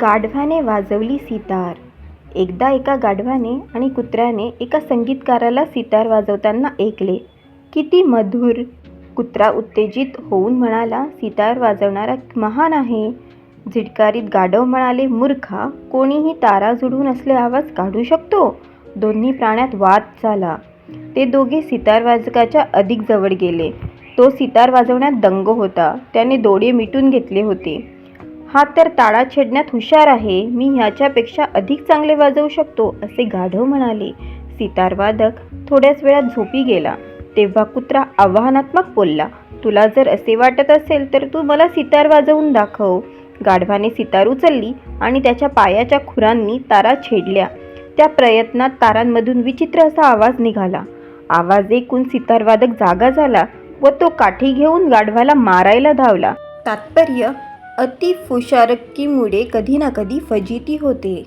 गाढवाने वाजवली सितार. एकदा एका गाढवाने आणि कुत्र्याने एका संगीतकाराला सितार वाजवताना ऐकले. किती मधुर! कुत्रा उत्तेजित होऊन म्हणाला, सितार वाजवणारा महान आहे. झिडकारीत गाढव म्हणाले, मूर्खा, कोणीही तारा जुडवून असले आवाज काढू शकतो. दोन्ही प्राण्यात वाद झाला. ते दोघे सितारवादकाच्या अधिक जवळ गेले. तो सितार वाजवण्यात दंग होता. त्याने डोळे मिटून घेतले होते. हा तर ताळा छेडण्यात हुशार आहे. मी ह्याच्यापेक्षा अधिक चांगले वाजवू शकतो, असे गाढव म्हणाले. सितारवादक थोड्याच वेळात झोपी गेला. तेव्हा कुत्रा आव्हानात्मक बोलला, तुला जर असे वाटत असेल तर तू मला सितार वाजवून दाखव. गाढवाने सितार उचलली आणि त्याच्या पायाच्या खुरांनी तारा छेडल्या. त्या प्रयत्नात तारांमधून विचित्र असा आवाज निघाला. आवाज ऐकून सितारवादक जागा झाला व तो काठी घेऊन गाढवाला मारायला धावला. तात्पर्य, अतिहुशारकीमुळे कधी ना कधी फजिती होते.